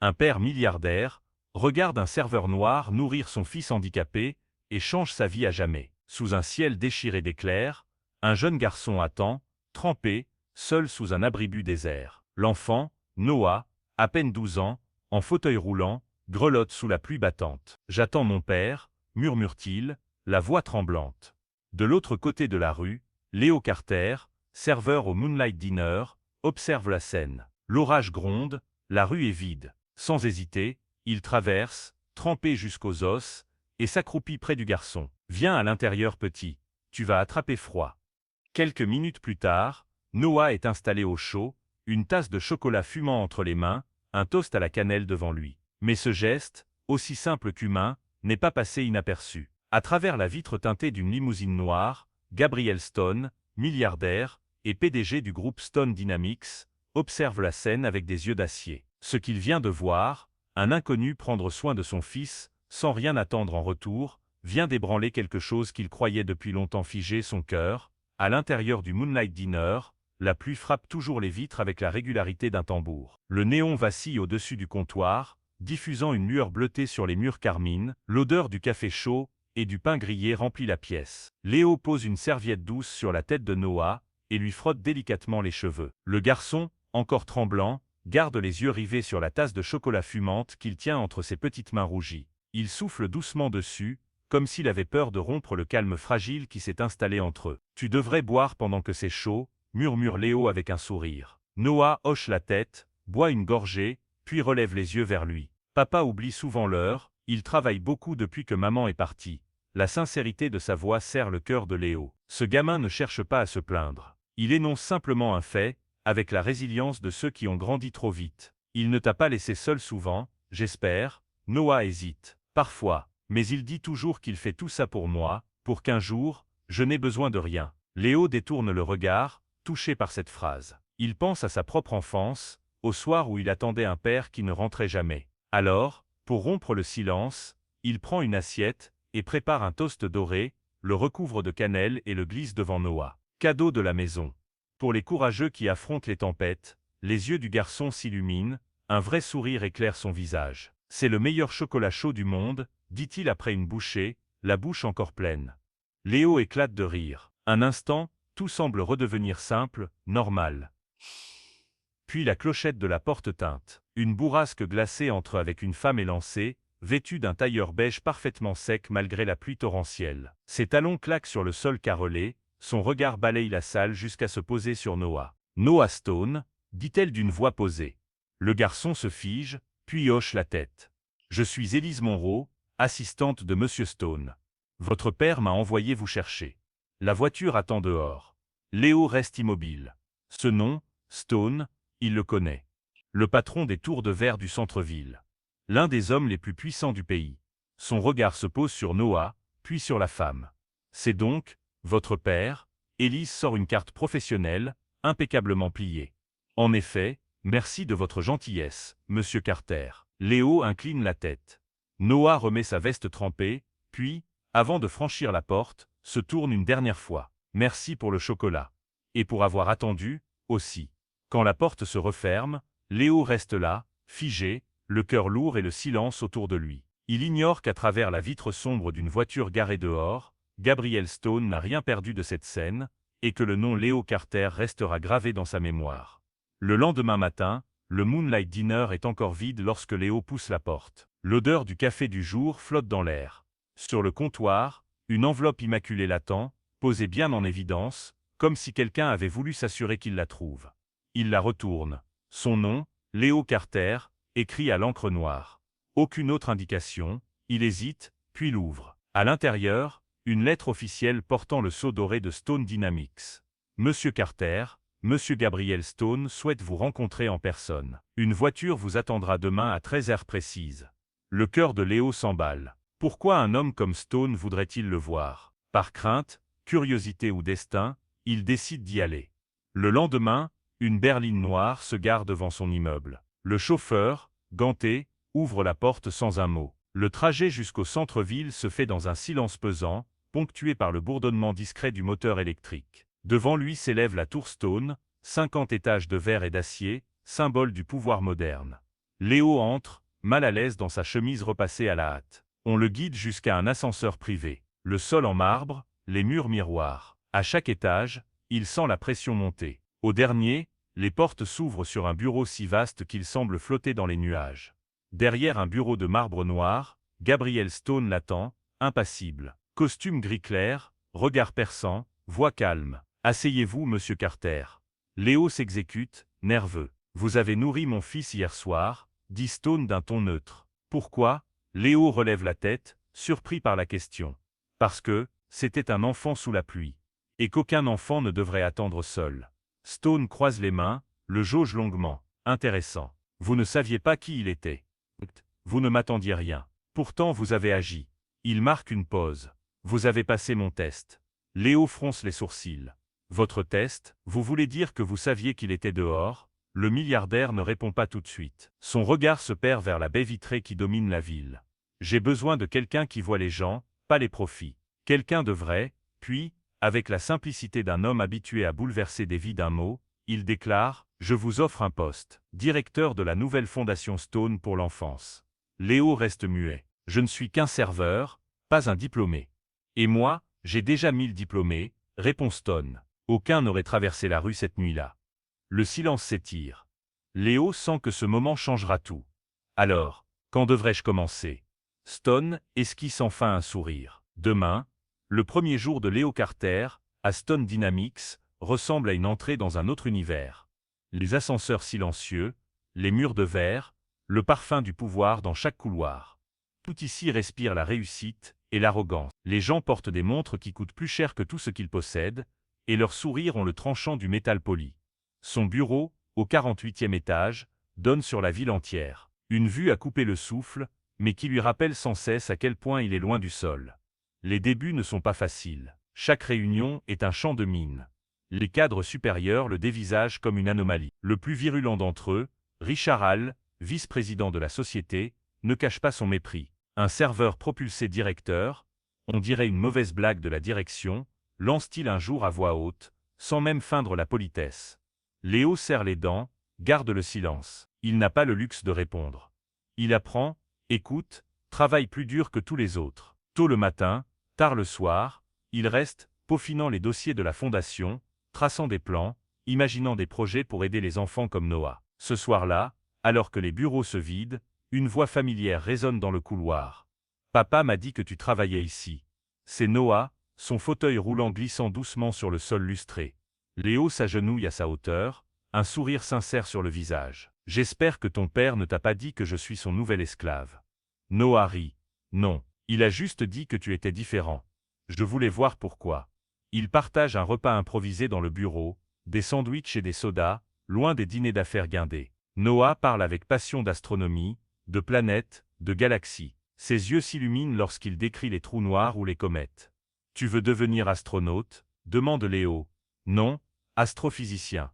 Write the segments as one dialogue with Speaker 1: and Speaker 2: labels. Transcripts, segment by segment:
Speaker 1: un père milliardaire, regarde un serveur noir nourrir son fils handicapé et change sa vie à jamais. Sous un ciel déchiré d'éclairs, un jeune garçon attend, trempé, seul sous un abribus désert. L'enfant, Noah, à peine 12 ans, en fauteuil roulant, grelotte sous la pluie battante. « J'attends mon père », murmure-t-il, la voix tremblante. De l'autre côté de la rue, Léo Carter, serveur au Moonlight Diner, observe la scène. L'orage gronde, la rue est vide. Sans hésiter, il traverse, trempé jusqu'aux os, et s'accroupit près du garçon. « Viens à l'intérieur, petit, tu vas attraper froid. » Quelques minutes plus tard, Noah est installé au chaud, une tasse de chocolat fumant entre les mains, un toast à la cannelle devant lui. Mais ce geste, aussi simple qu'humain, n'est pas passé inaperçu. À travers la vitre teintée d'une limousine noire, Gabriel Stone, milliardaire et PDG du groupe Stone Dynamics, observe la scène avec des yeux d'acier. Ce qu'il vient de voir, un inconnu prendre soin de son fils, sans rien attendre en retour, vient d'ébranler quelque chose qu'il croyait depuis longtemps figé, son cœur. À l'intérieur du Moonlight Diner, la pluie frappe toujours les vitres avec la régularité d'un tambour. Le néon vacille au-dessus du comptoir, diffusant une lueur bleutée sur les murs carmine. L'odeur du café chaud et du pain grillé remplit la pièce. Léo pose une serviette douce sur la tête de Noah et lui frotte délicatement les cheveux. Le garçon, encore tremblant, garde les yeux rivés sur la tasse de chocolat fumante qu'il tient entre ses petites mains rougies. Il souffle doucement dessus, comme s'il avait peur de rompre le calme fragile qui s'est installé entre eux. « Tu devrais boire pendant que c'est chaud », murmure Léo avec un sourire. Noah hoche la tête, boit une gorgée, puis relève les yeux vers lui. Papa oublie souvent l'heure, il travaille beaucoup depuis que maman est partie. La sincérité de sa voix serre le cœur de Léo. Ce gamin ne cherche pas à se plaindre. Il énonce simplement un fait, avec la résilience de ceux qui ont grandi trop vite. Il ne t'a pas laissé seul souvent, j'espère. Noah hésite. Parfois. Mais il dit toujours qu'il fait tout ça pour moi, pour qu'un jour, je n'ai besoin de rien. Léo détourne le regard, touché par cette phrase. Il pense à sa propre enfance, au soir où il attendait un père qui ne rentrait jamais. Alors, pour rompre le silence, il prend une assiette et prépare un toast doré, le recouvre de cannelle et le glisse devant Noah. Cadeau de la maison. Pour les courageux qui affrontent les tempêtes, les yeux du garçon s'illuminent, un vrai sourire éclaire son visage. C'est le meilleur chocolat chaud du monde, dit-il après une bouchée, la bouche encore pleine. Léo éclate de rire. Un instant, tout semble redevenir simple, normal. Puis la clochette de la porte tinte. Une bourrasque glacée entre avec une femme élancée, vêtue d'un tailleur beige parfaitement sec malgré la pluie torrentielle. Ses talons claquent sur le sol carrelé, son regard balaye la salle jusqu'à se poser sur Noah. « Noah Stone », dit-elle d'une voix posée. Le garçon se fige, puis hoche la tête. « Je suis Élise Monroe, assistante de Monsieur Stone. Votre père m'a envoyé vous chercher. La voiture attend dehors. » Léo reste immobile. Ce nom, Stone, il le connaît. Le patron des tours de verre du centre-ville. L'un des hommes les plus puissants du pays. Son regard se pose sur Noah, puis sur la femme. « C'est donc, votre père ?» Élise sort une carte professionnelle, impeccablement pliée. « En effet, merci de votre gentillesse, Monsieur Carter. » Léo incline la tête. Noah remet sa veste trempée, puis, avant de franchir la porte, se tourne une dernière fois. « Merci pour le chocolat. Et pour avoir attendu, aussi. » Quand la porte se referme, Léo reste là, figé, le cœur lourd et le silence autour de lui. Il ignore qu'à travers la vitre sombre d'une voiture garée dehors, Gabriel Stone n'a rien perdu de cette scène, et que le nom Léo Carter restera gravé dans sa mémoire. Le lendemain matin, le Moonlight Diner est encore vide lorsque Léo pousse la porte. L'odeur du café du jour flotte dans l'air. Sur le comptoir, une enveloppe immaculée l'attend, posée bien en évidence, comme si quelqu'un avait voulu s'assurer qu'il la trouve. Il la retourne. Son nom, Léo Carter, écrit à l'encre noire. Aucune autre indication, il hésite, puis l'ouvre. À l'intérieur, une lettre officielle portant le sceau doré de Stone Dynamics. Monsieur Carter, Monsieur Gabriel Stone souhaite vous rencontrer en personne. Une voiture vous attendra demain à 13h précise. Le cœur de Léo s'emballe. Pourquoi un homme comme Stone voudrait-il le voir? Par crainte, curiosité ou destin, il décide d'y aller. Le lendemain, une berline noire se gare devant son immeuble. Le chauffeur, ganté, ouvre la porte sans un mot. Le trajet jusqu'au centre-ville se fait dans un silence pesant, ponctué par le bourdonnement discret du moteur électrique. Devant lui s'élève la tour Stone, 50 étages de verre et d'acier, symbole du pouvoir moderne. Léo entre, mal à l'aise dans sa chemise repassée à la hâte. On le guide jusqu'à un ascenseur privé. Le sol en marbre, les murs miroirs. À chaque étage, il sent la pression monter. Au dernier, les portes s'ouvrent sur un bureau si vaste qu'il semble flotter dans les nuages. Derrière un bureau de marbre noir, Gabriel Stone l'attend, impassible. Costume gris clair, regard perçant, voix calme. « Asseyez-vous, monsieur Carter. » Léo s'exécute, nerveux. « Vous avez nourri mon fils hier soir », dit Stone d'un ton neutre. « Pourquoi ?» Léo relève la tête, surpris par la question. « Parce que, c'était un enfant sous la pluie. Et qu'aucun enfant ne devrait attendre seul. » Stone croise les mains, le jauge longuement. « Intéressant. Vous ne saviez pas qui il était. Vous ne m'attendiez rien. Pourtant vous avez agi. » Il marque une pause. « Vous avez passé mon test. » Léo fronce les sourcils. « Votre test, vous voulez dire que vous saviez qu'il était dehors ?» Le milliardaire ne répond pas tout de suite. Son regard se perd vers la baie vitrée qui domine la ville. « J'ai besoin de quelqu'un qui voit les gens, pas les profits. Quelqu'un de vrai. » Puis, avec la simplicité d'un homme habitué à bouleverser des vies d'un mot, il déclare « Je vous offre un poste, directeur de la nouvelle fondation Stone pour l'enfance. » Léo reste muet. « Je ne suis qu'un serveur, pas un diplômé. »« Et moi, j'ai déjà 1000 diplômés, » répond Stone. Aucun n'aurait traversé la rue cette nuit-là. Le silence s'étire. Léo sent que ce moment changera tout. « Alors, quand devrais-je commencer ?» Stone esquisse enfin un sourire. Demain, le premier jour de Léo Carter, à Stone Dynamics, ressemble à une entrée dans un autre univers. Les ascenseurs silencieux, les murs de verre, le parfum du pouvoir dans chaque couloir. Tout ici respire la réussite et l'arrogance. Les gens portent des montres qui coûtent plus cher que tout ce qu'ils possèdent, et leurs sourires ont le tranchant du métal poli. Son bureau, au 48e étage, donne sur la ville entière. Une vue à couper le souffle, mais qui lui rappelle sans cesse à quel point il est loin du sol. Les débuts ne sont pas faciles. Chaque réunion est un champ de mines. Les cadres supérieurs le dévisagent comme une anomalie. Le plus virulent d'entre eux, Richard Hall, vice-président de la société, ne cache pas son mépris. Un serveur propulsé directeur, on dirait une mauvaise blague de la direction, lance-t-il un jour à voix haute, sans même feindre la politesse. Léo serre les dents, garde le silence. Il n'a pas le luxe de répondre. Il apprend, écoute, travaille plus dur que tous les autres. Tôt le matin, tard le soir, il reste, peaufinant les dossiers de la fondation, traçant des plans, imaginant des projets pour aider les enfants comme Noah. Ce soir-là, alors que les bureaux se vident, une voix familière résonne dans le couloir. « Papa m'a dit que tu travaillais ici. » C'est Noah, son fauteuil roulant glissant doucement sur le sol lustré. Léo s'agenouille à sa hauteur, un sourire sincère sur le visage. « J'espère que ton père ne t'a pas dit que je suis son nouvel esclave. » Noah rit. « Non, il a juste dit que tu étais différent. Je voulais voir pourquoi. » Ils partagent un repas improvisé dans le bureau, des sandwichs et des sodas, loin des dîners d'affaires guindés. Noah parle avec passion d'astronomie, de planètes, de galaxies. Ses yeux s'illuminent lorsqu'il décrit les trous noirs ou les comètes. « Tu veux devenir astronaute ?» demande Léo. « Non, astrophysicien.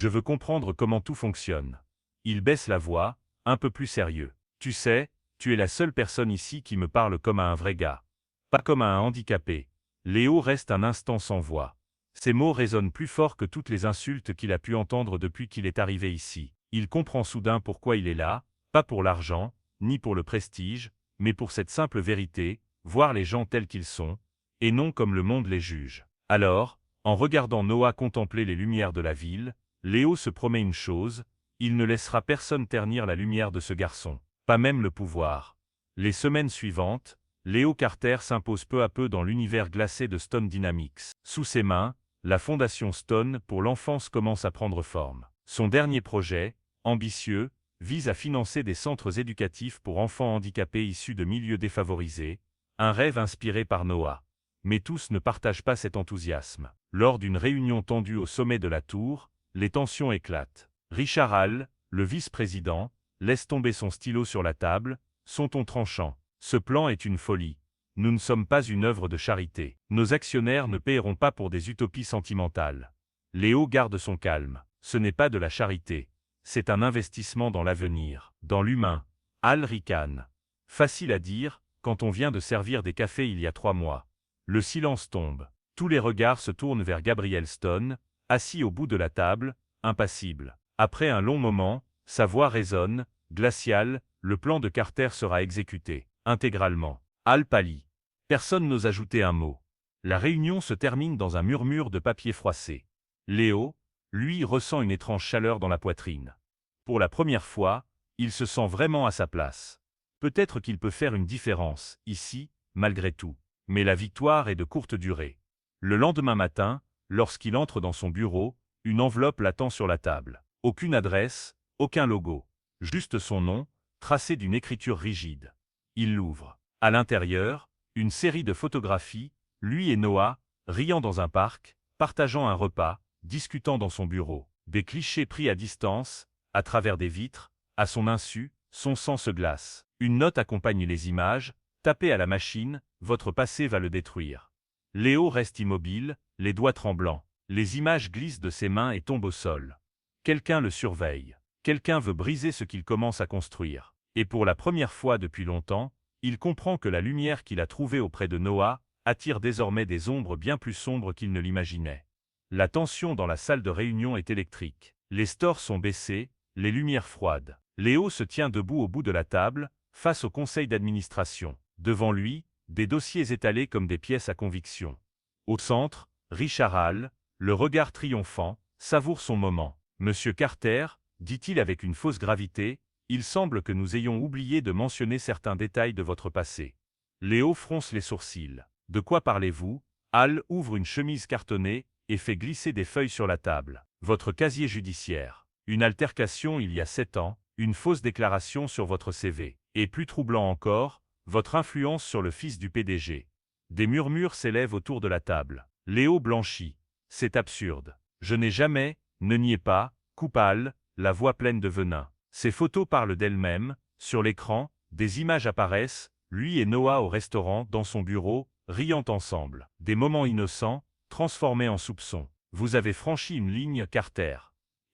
Speaker 1: Je veux comprendre comment tout fonctionne. » Il baisse la voix, un peu plus sérieux. « Tu sais, tu es la seule personne ici qui me parle comme à un vrai gars. Pas comme à un handicapé. » Léo reste un instant sans voix. Ces mots résonnent plus fort que toutes les insultes qu'il a pu entendre depuis qu'il est arrivé ici. Il comprend soudain pourquoi il est là, pas pour l'argent, ni pour le prestige, mais pour cette simple vérité, voir les gens tels qu'ils sont, et non comme le monde les juge. Alors, en regardant Noah contempler les lumières de la ville, Léo se promet une chose, il ne laissera personne ternir la lumière de ce garçon, pas même le pouvoir. Les semaines suivantes, Léo Carter s'impose peu à peu dans l'univers glacé de Stone Dynamics. Sous ses mains, la fondation Stone pour l'enfance commence à prendre forme. Son dernier projet, ambitieux, vise à financer des centres éducatifs pour enfants handicapés issus de milieux défavorisés, un rêve inspiré par Noah. Mais tous ne partagent pas cet enthousiasme. Lors d'une réunion tendue au sommet de la tour, les tensions éclatent. Richard Hall, le vice-président, laisse tomber son stylo sur la table, son ton tranchant. « Ce plan est une folie. Nous ne sommes pas une œuvre de charité. Nos actionnaires ne paieront pas pour des utopies sentimentales. » Léo garde son calme. Ce n'est pas de la charité. C'est un investissement dans l'avenir, dans l'humain. Hall ricane. Facile à dire, quand on vient de servir des cafés il y a 3 mois. Le silence tombe. Tous les regards se tournent vers Gabriel Stone, assis au bout de la table, impassible. Après un long moment, sa voix résonne, glacial, le plan de Carter sera exécuté, intégralement. Hal pâlit. Personne n'ose ajouter un mot. La réunion se termine dans un murmure de papier froissé. Léo, lui, ressent une étrange chaleur dans la poitrine. Pour la première fois, il se sent vraiment à sa place. Peut-être qu'il peut faire une différence, ici, malgré tout. Mais la victoire est de courte durée. Le lendemain matin, lorsqu'il entre dans son bureau, une enveloppe l'attend sur la table. Aucune adresse, aucun logo. Juste son nom, tracé d'une écriture rigide. Il l'ouvre. À l'intérieur, une série de photographies, lui et Noah, riant dans un parc, partageant un repas, discutant dans son bureau. Des clichés pris à distance, à travers des vitres, à son insu, son sang se glace. Une note accompagne les images, tapez à la machine, votre passé va le détruire. Léo reste immobile, les doigts tremblants. Les images glissent de ses mains et tombent au sol. Quelqu'un le surveille. Quelqu'un veut briser ce qu'il commence à construire. Et pour la première fois depuis longtemps, il comprend que la lumière qu'il a trouvée auprès de Noah attire désormais des ombres bien plus sombres qu'il ne l'imaginait. La tension dans la salle de réunion est électrique. Les stores sont baissés, les lumières froides. Léo se tient debout au bout de la table, face au conseil d'administration. Devant lui, des dossiers étalés comme des pièces à conviction. Au centre, Richard Hall, le regard triomphant, savoure son moment. « Monsieur Carter », dit-il avec une fausse gravité, « il semble que nous ayons oublié de mentionner certains détails de votre passé. » Léo fronce les sourcils. « De quoi parlez-vous » Hall ouvre une chemise cartonnée et fait glisser des feuilles sur la table. « Votre casier judiciaire. Une altercation il y a 7 ans, une fausse déclaration sur votre CV. Et plus troublant encore, votre influence sur le fils du PDG. » Des murmures s'élèvent autour de la table. Léo blanchit. « C'est absurde. Je n'ai jamais, ne niez pas, » coupe Hall, la voix pleine de venin. Ces photos parlent d'elles-mêmes. Sur l'écran, des images apparaissent, lui et Noah au restaurant, dans son bureau, riant ensemble. Des moments innocents, transformés en soupçons. Vous avez franchi une ligne, Carter.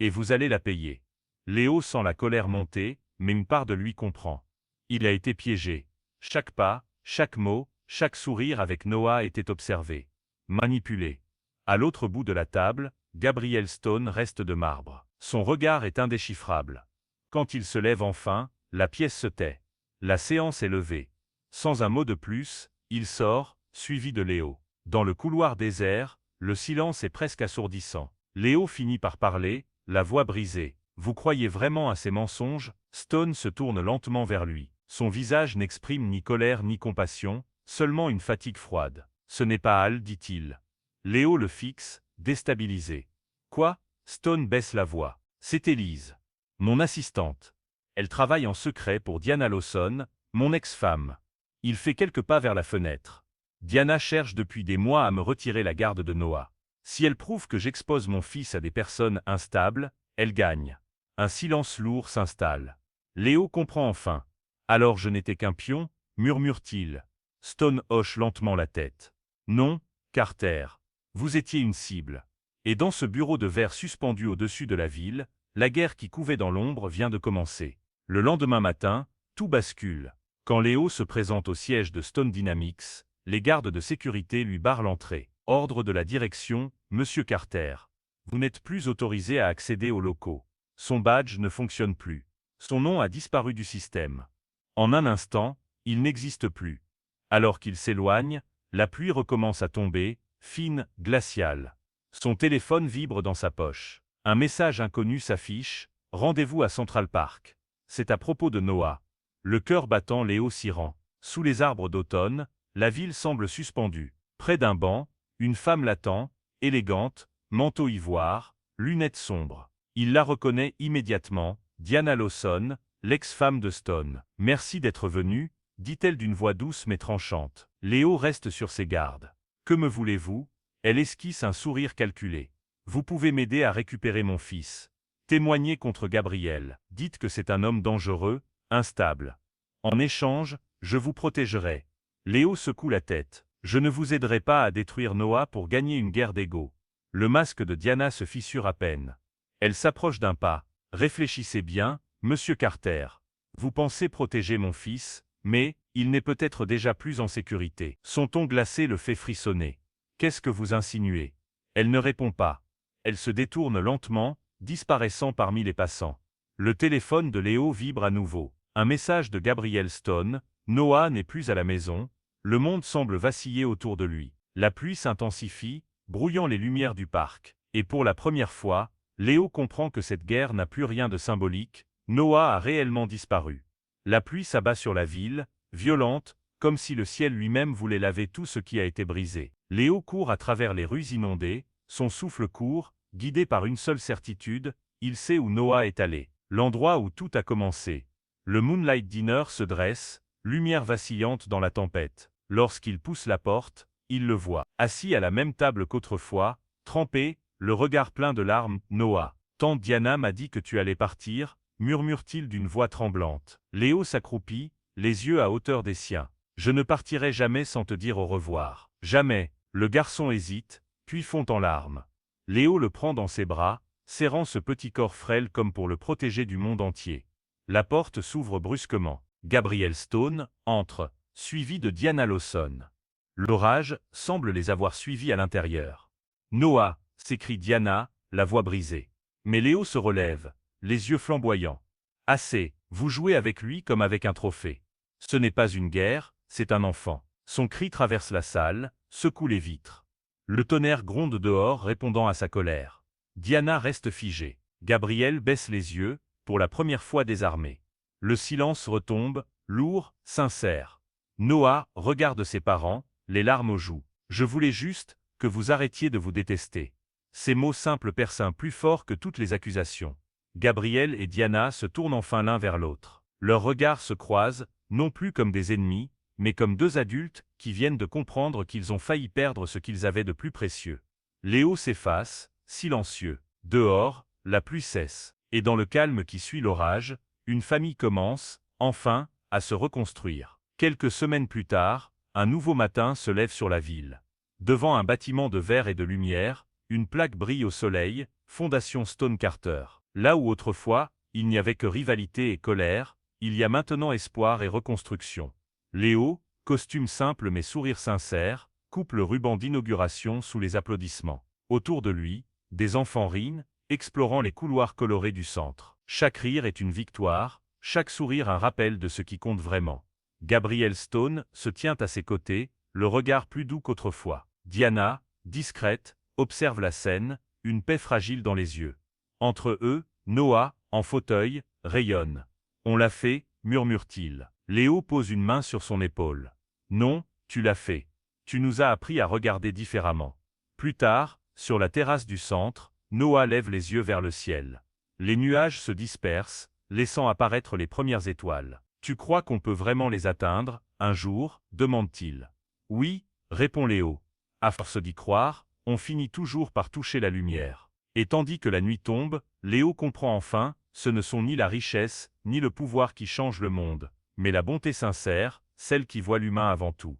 Speaker 1: Et vous allez la payer. Léo sent la colère monter, mais une part de lui comprend. Il a été piégé. Chaque pas, chaque mot, chaque sourire avec Noah était observé. Manipulé. À l'autre bout de la table, Gabriel Stone reste de marbre. Son regard est indéchiffrable. Quand il se lève enfin, la pièce se tait. La séance est levée. Sans un mot de plus, il sort, suivi de Léo. Dans le couloir désert, le silence est presque assourdissant. Léo finit par parler, la voix brisée. « Vous croyez vraiment à ces mensonges ?» Stone se tourne lentement vers lui. Son visage n'exprime ni colère ni compassion, seulement une fatigue froide. « Ce n'est pas Hall, dit-il. » Léo le fixe, déstabilisé. « Quoi ?» Stone baisse la voix. « C'est Élise. Mon assistante. Elle travaille en secret pour Diana Lawson, mon ex-femme. » Il fait quelques pas vers la fenêtre. « Diana cherche depuis des mois à me retirer la garde de Noah. Si elle prouve que j'expose mon fils à des personnes instables, elle gagne. » Un silence lourd s'installe. Léo comprend enfin. « Alors je n'étais qu'un pion ?» murmure-t-il. Stone hoche lentement la tête. « Non, Carter. Vous étiez une cible. » Et dans ce bureau de verre suspendu au-dessus de la ville, la guerre qui couvait dans l'ombre vient de commencer. Le lendemain matin, tout bascule. Quand Léo se présente au siège de Stone Dynamics, les gardes de sécurité lui barrent l'entrée. Ordre de la direction, Monsieur Carter. Vous n'êtes plus autorisé à accéder aux locaux. Son badge ne fonctionne plus. Son nom a disparu du système. En un instant, il n'existe plus. Alors qu'il s'éloigne, la pluie recommence à tomber, fine, glaciale. Son téléphone vibre dans sa poche. Un message inconnu s'affiche, « Rendez-vous à Central Park. » C'est à propos de Noah. Le cœur battant, Léo s'y rend. Sous les arbres d'automne, la ville semble suspendue. Près d'un banc, une femme l'attend, élégante, manteau ivoire, lunettes sombres. Il la reconnaît immédiatement, Diana Lawson, l'ex-femme de Stone. « Merci d'être venu, » dit-elle d'une voix douce mais tranchante. Léo reste sur ses gardes. « Que me voulez-vous » Elle esquisse un sourire calculé. « Vous pouvez m'aider à récupérer mon fils. Témoignez contre Gabriel. Dites que c'est un homme dangereux, instable. En échange, je vous protégerai. » Léo secoue la tête. « Je ne vous aiderai pas à détruire Noah pour gagner une guerre d'ego. » Le masque de Diana se fissure à peine. Elle s'approche d'un pas. « Réfléchissez bien, Monsieur Carter. Vous pensez protéger mon fils, mais il n'est peut-être déjà plus en sécurité. » Son ton glacé le fait frissonner. « Qu'est-ce que vous insinuez ?» Elle ne répond pas. Elle se détourne lentement, disparaissant parmi les passants. Le téléphone de Léo vibre à nouveau. Un message de Gabriel Stone. Noah n'est plus à la maison. Le monde semble vaciller autour de lui. La pluie s'intensifie, brouillant les lumières du parc. Et pour la première fois, Léo comprend que cette guerre n'a plus rien de symbolique. Noah a réellement disparu. La pluie s'abat sur la ville, violente, comme si le ciel lui-même voulait laver tout ce qui a été brisé. Léo court à travers les rues inondées, son souffle court, guidé par une seule certitude, il sait où Noah est allé. L'endroit où tout a commencé. Le Moonlight Diner se dresse, lumière vacillante dans la tempête. Lorsqu'il pousse la porte, il le voit. Assis à la même table qu'autrefois, trempé, le regard plein de larmes, « Noah, tante Diana m'a dit que tu allais partir », murmure-t-il d'une voix tremblante. Léo s'accroupit, les yeux à hauteur des siens. « Je ne partirai jamais sans te dire au revoir. » « Jamais !» Le garçon hésite, puis fond en larmes. Léo le prend dans ses bras, serrant ce petit corps frêle comme pour le protéger du monde entier. La porte s'ouvre brusquement. Gabriel Stone entre, suivi de Diana Lawson. L'orage semble les avoir suivis à l'intérieur. « Noah !» s'écrie Diana, la voix brisée. Mais Léo se relève, les yeux flamboyants. « Assez, vous jouez avec lui comme avec un trophée. Ce n'est pas une guerre, c'est un enfant. » Son cri traverse la salle, secoue les vitres. Le tonnerre gronde dehors répondant à sa colère. Diana reste figée. Gabriel baisse les yeux, pour la première fois désarmé. Le silence retombe, lourd, sincère. Noah regarde ses parents, les larmes aux joues. « Je voulais juste que vous arrêtiez de vous détester. » Ces mots simples percent plus fort que toutes les accusations. Gabriel et Diana se tournent enfin l'un vers l'autre. Leurs regards se croisent, non plus comme des ennemis, mais comme deux adultes qui viennent de comprendre qu'ils ont failli perdre ce qu'ils avaient de plus précieux. Léo s'efface, silencieux. Dehors, la pluie cesse. Et dans le calme qui suit l'orage, une famille commence, enfin, à se reconstruire. Quelques semaines plus tard, un nouveau matin se lève sur la ville. Devant un bâtiment de verre et de lumière, une plaque brille au soleil, Fondation Stone Carter. Là où autrefois, il n'y avait que rivalité et colère, il y a maintenant espoir et reconstruction. Léo, costume simple mais sourire sincère, coupe le ruban d'inauguration sous les applaudissements. Autour de lui, des enfants rient, explorant les couloirs colorés du centre. Chaque rire est une victoire, chaque sourire un rappel de ce qui compte vraiment. Gabriel Stone se tient à ses côtés, le regard plus doux qu'autrefois. Diana, discrète, observe la scène, une paix fragile dans les yeux. Entre eux, Noah, en fauteuil, rayonne. « On l'a fait », murmure-t-il. Léo pose une main sur son épaule. « Non, tu l'as fait. Tu nous as appris à regarder différemment. » Plus tard, sur la terrasse du centre, Noah lève les yeux vers le ciel. Les nuages se dispersent, laissant apparaître les premières étoiles. « Tu crois qu'on peut vraiment les atteindre, un jour ?» demande-t-il. « Oui », répond Léo. « À force d'y croire, on finit toujours par toucher la lumière. » Et tandis que la nuit tombe, Léo comprend enfin, ce ne sont ni la richesse, ni le pouvoir qui changent le monde, mais la bonté sincère, celle qui voit l'humain avant tout.